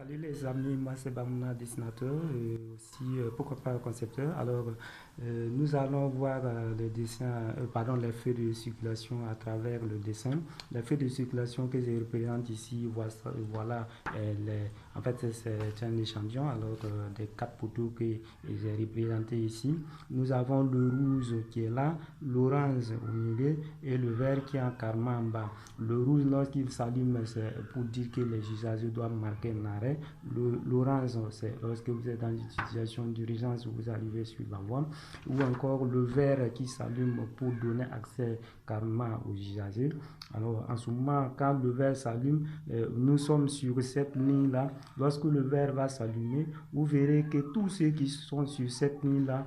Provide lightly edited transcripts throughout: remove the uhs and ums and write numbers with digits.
Salut les amis, moi c'est Bamouna, dessinateur et aussi pourquoi pas concepteur. Alors nous allons voir le dessin, pardon, les feux de circulation à travers le dessin. Les feux de circulation que je représente ici, voilà, en fait c'est un échantillon alors des quatre poteaux que j'ai représentés ici. Nous avons le rouge qui est là, l'orange au milieu et le vert qui est en carrément en bas. Le rouge lorsqu'il s'allume c'est pour dire que les usagers doivent marquer un arrêt. L'orange, c'est lorsque vous êtes dans une situation d'urgence, vous arrivez sur la voie. Ou encore le vert qui s'allume pour donner accès carrément aux usagers. Alors, en ce moment, quand le vert s'allume, nous sommes sur cette ligne-là. Lorsque le vert va s'allumer, vous verrez que tous ceux qui sont sur cette ligne-là,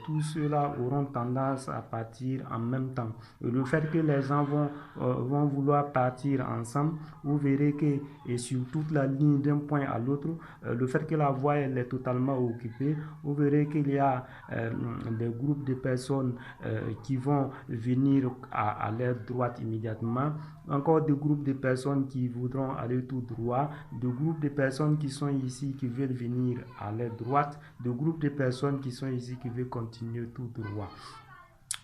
tous ceux-là auront tendance à partir en même temps. Le fait que les gens vont vouloir partir ensemble, vous verrez que et sur toute la ligne d'un point à l'autre, le fait que la voie elle est totalement occupée, vous verrez qu'il y a des groupes de personnes qui vont venir à leur droite immédiatement, encore des groupes de personnes qui voudront aller tout droit, des groupes de personnes qui sont ici qui veulent venir à leur droite, des groupes de personnes qui sont ici qui veulent continuer tout droit.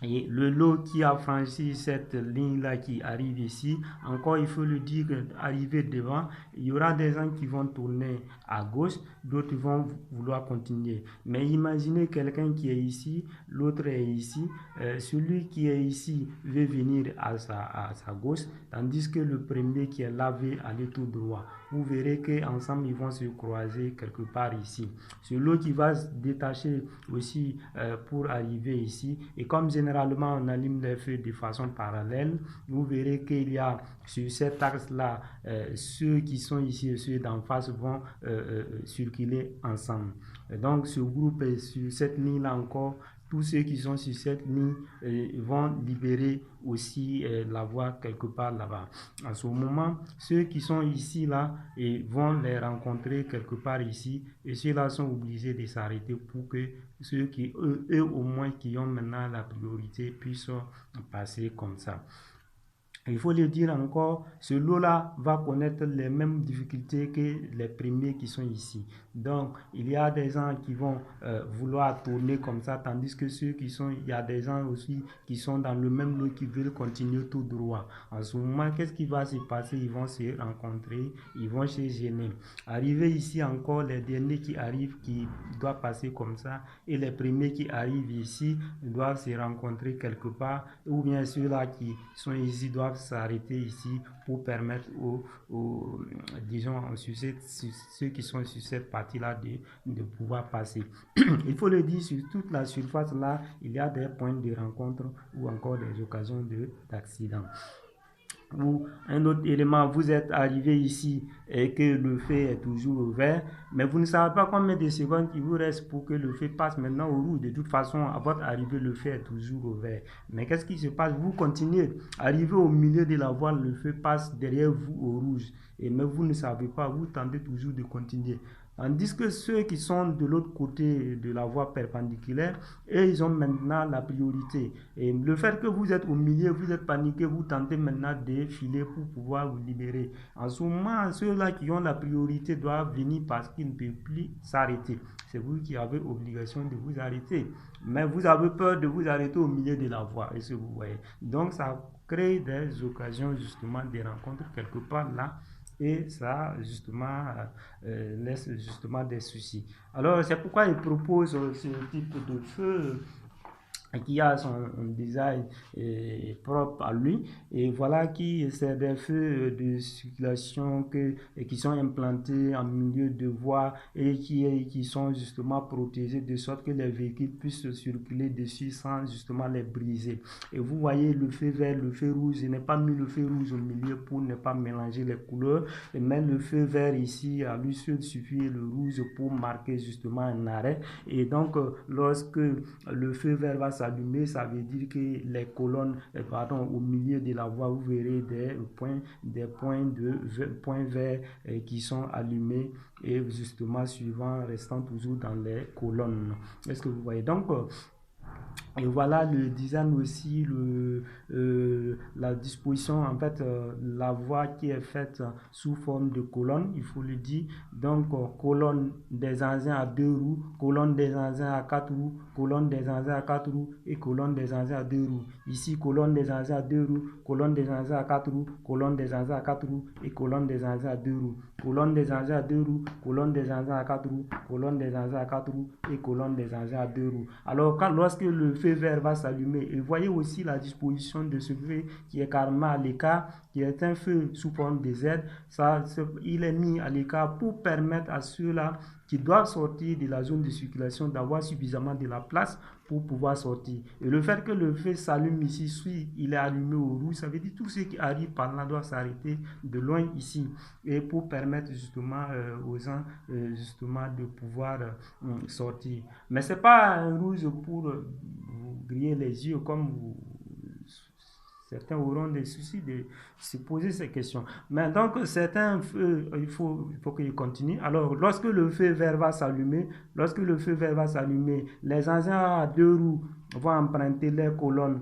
Et le lot qui a franchi cette ligne-là qui arrive ici, encore il faut le dire, arriver devant, il y aura des gens qui vont tourner à gauche, d'autres vont vouloir continuer. Mais imaginez quelqu'un qui est ici, l'autre est ici, celui qui est ici veut venir à sa gauche, tandis que le premier qui est là veut aller tout droit. Vous verrez qu'ensemble ils vont se croiser quelque part ici. C'est l'eau qui va se détacher aussi pour arriver ici. Et comme généralement on allume les feux de façon parallèle, vous verrez qu'il y a sur cet axe-là, ceux qui sont ici et ceux d'en face vont circuler ensemble. Et donc ce groupe est sur cette ligne-là encore. Tous ceux qui sont sur cette ligne vont libérer aussi la voie quelque part là-bas. À ce moment, ceux qui sont ici là vont les rencontrer quelque part ici et ceux-là sont obligés de s'arrêter pour que ceux qui, eux au moins qui ont maintenant la priorité puissent passer comme ça. Il faut le dire encore, ce lot-là va connaître les mêmes difficultés que les premiers qui sont ici. Donc, il y a des gens qui vont vouloir tourner comme ça, tandis que il y a des gens aussi qui sont dans le même lot qui veulent continuer tout droit. En ce moment, qu'est-ce qui va se passer? Ils vont se rencontrer, ils vont se gêner. Arrivé ici encore, les derniers qui arrivent, qui doivent passer comme ça, et les premiers qui arrivent ici doivent se rencontrer quelque part, ou bien ceux-là qui sont ici doivent s'arrêter ici pour permettre disons, ceux qui sont sur cette partie-là de pouvoir passer. Il faut le dire, sur toute la surface là, il y a des points de rencontre ou encore des occasions d'accident. Ou un autre élément, vous êtes arrivé ici et que le feu est toujours vert, mais vous ne savez pas combien de secondes il vous reste pour que le feu passe maintenant au rouge. De toute façon, à votre arrivée, le feu est toujours au vert. Mais qu'est-ce qui se passe? Vous continuez, arrivez au milieu de la voie, le feu passe derrière vous au rouge. Mais vous ne savez pas, vous tentez toujours de continuer. Tandis que ceux qui sont de l'autre côté de la voie perpendiculaire, eux, ils ont maintenant la priorité. Et le fait que vous êtes au milieu, vous êtes paniqué, vous tentez maintenant de filer pour pouvoir vous libérer. En ce moment, ceux-là qui ont la priorité doivent venir parce qu'ils ne peuvent plus s'arrêter. C'est vous qui avez obligation de vous arrêter. Mais vous avez peur de vous arrêter au milieu de la voie. Et ce que vous voyez. Donc, ça crée des occasions justement de rencontres quelque part là. Et ça, justement, laisse justement des soucis. Alors, c'est pourquoi il propose ce type de feu qui a son design propre à lui et voilà qui c'est des feux de circulation qui sont implantés en milieu de voie et qui sont justement protégés de sorte que les véhicules puissent circuler dessus sans justement les briser. Et vous voyez le feu vert, le feu rouge, je n'ai pas mis le feu rouge au milieu pour ne pas mélanger les couleurs, mais le feu vert ici à lui seul suffit, le rouge pour marquer justement un arrêt. Et donc lorsque le feu vert va s'allumer, ça veut dire que les colonnes, au milieu de la voie, vous verrez des points verts qui sont allumés et justement suivant, restant toujours dans les colonnes. Est-ce que vous voyez? Donc, Et voilà le design aussi, la disposition, en fait, la voie qui est faite sous forme de colonne, il faut le dire. Donc, colonne des engins à 2 roues, colonne des engins à 4 roues, colonne des engins à 4 roues et colonne des engins à 2 roues. Ici, colonne des engins à 2 roues, colonne des engins à 4 roues, colonne des engins à 4 roues et colonne des engins à 2 roues. Colonne des engins à 2 roues, colonne des engins à 4 roues, colonne des engins à 4 roues et colonne des engins à 2 roues. Alors, lorsque le feu vert va s'allumer, et voyez aussi la disposition de ce feu qui est carrément à l'écart, qui est un feu sous forme de Z. Il est mis à l'écart pour permettre à ceux-là qui doivent sortir de la zone de circulation d'avoir suffisamment de la place pour pouvoir sortir. Et le fait que le feu s'allume ici, si il est allumé au rouge, ça veut dire que tous ceux qui arrivent par là doivent s'arrêter de loin ici, et pour permettre justement aux gens justement de pouvoir sortir. Mais c'est pas un rouge pour vous griller les yeux comme certains auront des soucis de se poser ces questions. Mais donc, certains feux, il faut qu'ils continuent. Alors, lorsque le feu vert va s'allumer, les engins à 2 roues vont emprunter les colonnes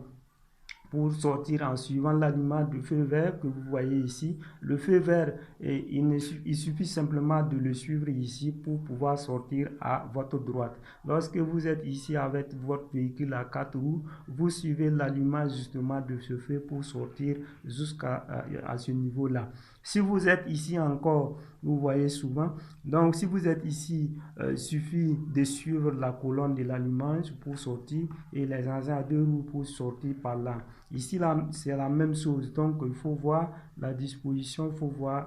pour sortir en suivant l'allumage du feu vert que vous voyez ici. Le feu vert, il suffit simplement de le suivre ici pour pouvoir sortir à votre droite. Lorsque vous êtes ici avec votre véhicule à 4 roues, vous suivez l'allumage justement de ce feu pour sortir jusqu'à ce niveau-là. Si vous êtes ici encore, vous voyez souvent, donc si vous êtes ici, il suffit de suivre la colonne de l'allumage pour sortir et les engins à 2 roues pour sortir par là. Ici, là, c'est la même chose, donc il faut voir la disposition,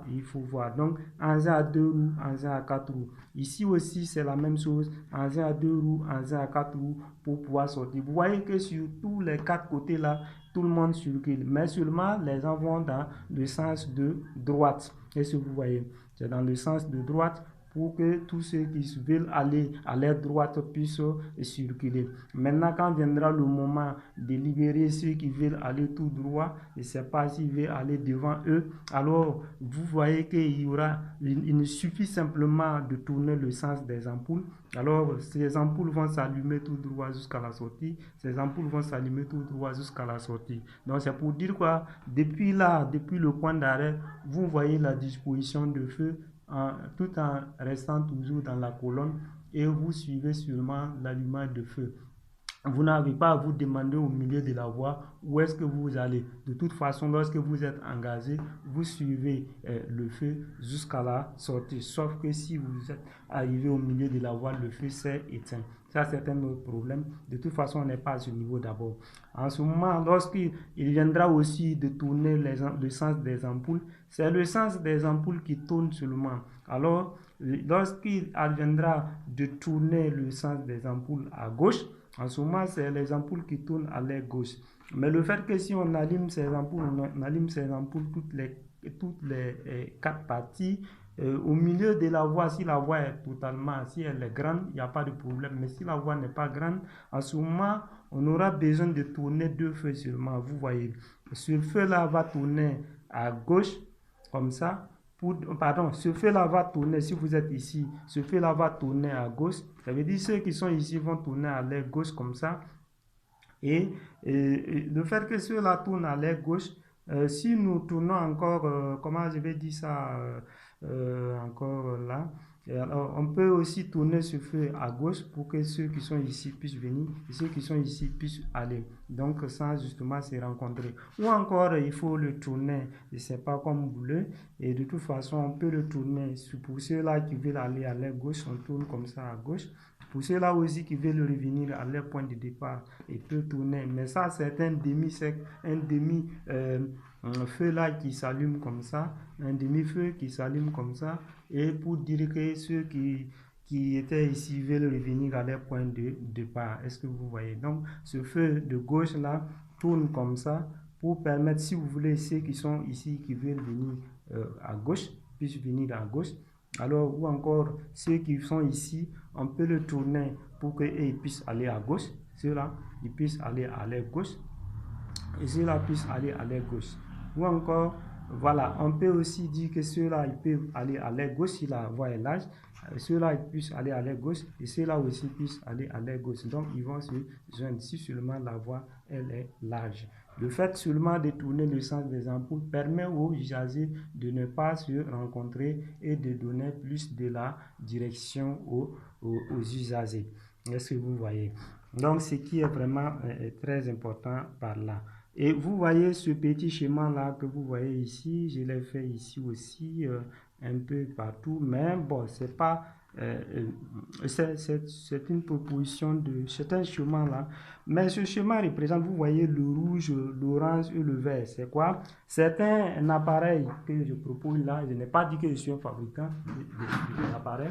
il faut voir. Donc, engin à 2 roues, engin à 4 roues. Ici aussi, c'est la même chose, engin à 2 roues, engin à 4 roues pour pouvoir sortir. Vous voyez que sur tous les 4 côtés là, tout le monde circule, mais seulement les gens vont dans le sens de droite. Est-ce que vous voyez? C'est dans le sens de droite pour que tous ceux qui veulent aller à l'air droite puissent circuler. Maintenant, quand viendra le moment de libérer ceux qui veulent aller tout droit, je ne sais pas s'ils veulent aller devant eux, alors vous voyez il ne suffit simplement de tourner le sens des ampoules. Alors, ces ampoules vont s'allumer tout droit jusqu'à la sortie. Donc, c'est pour dire quoi? Depuis là, depuis le point d'arrêt, vous voyez la disposition de feu tout en restant toujours dans la colonne et vous suivez seulement l'allumage de feu. Vous n'avez pas à vous demander au milieu de la voie où est-ce que vous allez. De toute façon, lorsque vous êtes engagé, vous suivez le feu jusqu'à la sortie. Sauf que si vous êtes arrivé au milieu de la voie, le feu s'est éteint. Ça, c'est un autre problème. De toute façon, on n'est pas à ce niveau d'abord. En ce moment, lorsqu'il viendra aussi de tourner le sens des ampoules, c'est le sens des ampoules qui tourne seulement. Alors, lorsqu'il viendra de tourner le sens des ampoules à gauche, en ce moment, c'est les ampoules qui tournent à l'air gauche. Mais le fait que si on allume ces ampoules, toutes les 4 parties, au milieu de la voie, si la voie est si elle est grande, il n'y a pas de problème. Mais si la voie n'est pas grande, en ce moment, on aura besoin de tourner 2 feux seulement. Vous voyez, ce feu-là va tourner à gauche, comme ça. Ce feu-là va tourner, si vous êtes ici, ce feu-là va tourner à gauche. Ça veut dire ceux qui sont ici vont tourner à l'air gauche comme ça. Et le fait que ceux-là tournent à l'air gauche, si nous tournons encore, comment je vais dire ça, encore là, alors, on peut aussi tourner ce feu à gauche pour que ceux qui sont ici puissent venir et ceux qui sont ici puissent aller. Donc, sans justement se rencontrer. Ou encore, il faut le tourner, je ne sais pas comme vous voulez. Et de toute façon, on peut le tourner. Pour ceux-là qui veulent aller à l'air gauche, on tourne comme ça à gauche. Pour ceux-là aussi qui veulent revenir à leur point de départ, ils peuvent tourner. Mais ça, c'est un demi feu là qui s'allume comme ça, un demi-feu qui s'allume comme ça, et pour dire que ceux qui étaient ici veulent revenir à leur point de départ. Est-ce que vous voyez? Donc, ce feu de gauche là tourne comme ça pour permettre, si vous voulez, ceux qui sont ici qui veulent venir à gauche, puissent venir à gauche. Alors, ou encore, ceux qui sont ici, on peut le tourner pour qu'ils puissent aller à gauche. Ceux-là, ils puissent aller à l'air gauche. Et ceux-là puissent aller à l'air gauche. Ou encore, Voilà, on peut aussi dire que ceux-là, ils peuvent aller à l'aile gauche si la voie est large. Ceux-là, ils puissent aller à l'aile gauche et ceux-là aussi puissent aller à l'aile gauche. Donc, ils vont se joindre si seulement la voie, elle est large. Le fait seulement de tourner le sens des ampoules permet aux usagers de ne pas se rencontrer et de donner plus de la direction aux usagers. Est-ce que vous voyez? Donc, ce qui est vraiment très important par là. Et vous voyez ce petit schéma-là que vous voyez ici, je l'ai fait ici aussi, un peu partout, mais bon, c'est pas, c'est une proposition de, c'est un schéma là, mais ce schéma représente, vous voyez, le rouge, l'orange et le vert, c'est quoi? C'est un appareil que je propose là, je n'ai pas dit que je suis un fabricant d'appareil,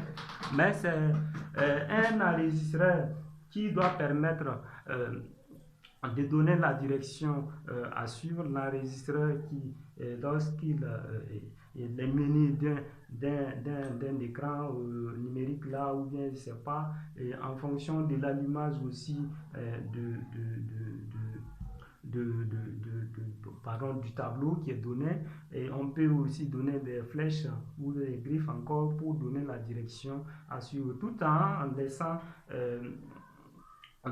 mais c'est un enregistreur qui doit permettre de donner la direction à suivre, l'enregistreur qui, lorsqu'il est mené d'un écran numérique là, ou bien je ne sais pas, et en fonction de l'allumage aussi pardon, du tableau qui est donné, et on peut aussi donner des flèches ou des griffes encore pour donner la direction à suivre, tout en laissant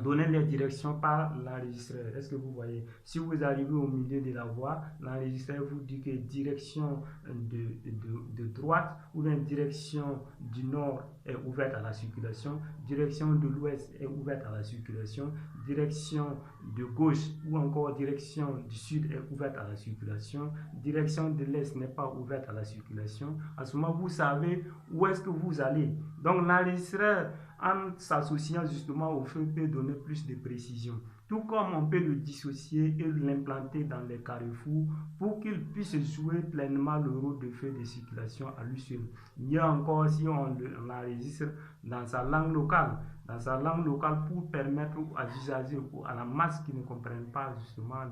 donner les directions par l'enregistreur. Est-ce que vous voyez? Si vous arrivez au milieu de la voie, l'enregistreur vous dit que direction de droite ou bien direction du nord est ouverte à la circulation, direction de l'ouest est ouverte à la circulation, direction de gauche ou encore direction du sud est ouverte à la circulation, direction de l'est n'est pas ouverte à la circulation. À ce moment, vous savez où est-ce que vous allez. Donc l'enregistreur, en s'associant justement au feu, peut donner plus de précision. Tout comme on peut le dissocier et l'implanter dans les carrefours pour qu'il puisse jouer pleinement le rôle de feu de circulation à lui seul. Mieux encore si on l'enregistre dans sa langue locale. Dans sa langue locale pour permettre à l'usager ou à la masse qui ne comprennent pas justement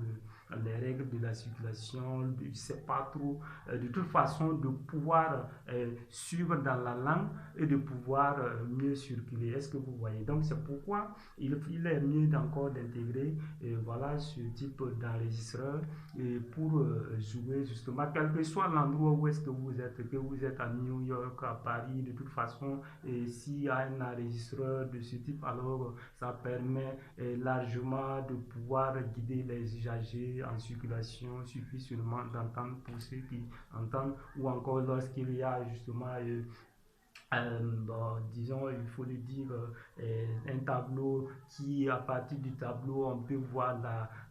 les règles de la circulation, je ne sais pas trop, de toute façon de pouvoir suivre dans la langue et de pouvoir mieux circuler. Est-ce que vous voyez? Donc c'est pourquoi il est mieux encore d'intégrer voilà, ce type d'enregistreur pour jouer justement, quel que soit l'endroit où est-ce que vous êtes à New York, à Paris, de toute façon, s'il y a un enregistreur de ce type, alors ça permet largement de pouvoir guider les usagers en circulation. Il suffit seulement d'entendre pour ceux qui entendent, ou encore lorsqu'il y a justement bon, disons, il faut le dire, un tableau qui, à partir du tableau, on peut voir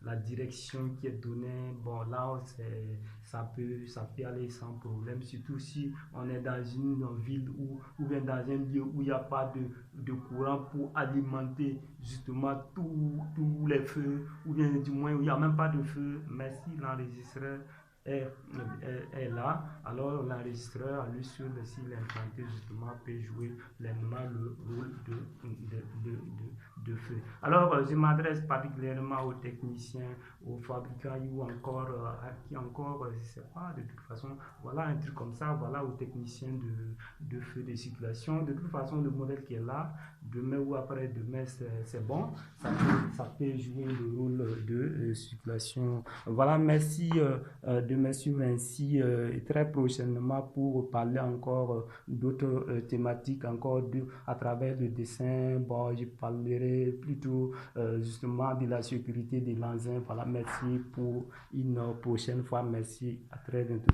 la direction qui est donnée. Bon, là, ça peut aller sans problème, surtout si on est dans une ville ou bien dans un lieu où il n'y a pas de courant pour alimenter justement tous les feux, ou bien du moins où il n'y a même pas de feu, mais si l'enregistreur est là, alors l'enregistreur à lui seul, s'il est implanté justement, peut jouer pleinement le rôle de feu. Alors, je m'adresse particulièrement aux techniciens, aux fabricants ou encore à qui encore, je ne sais pas, de toute façon, voilà un truc comme ça, voilà aux techniciens de feu de circulation. De toute façon, le modèle qui est là, demain ou après-demain, c'est bon, ça peut jouer le rôle de circulation. Voilà, merci de me suivre ainsi très prochainement pour parler encore d'autres thématiques, encore à travers le dessin. Bon, je parlerai plutôt justement de la sécurité des engins. Voilà, merci pour une prochaine fois. Merci, à très bientôt.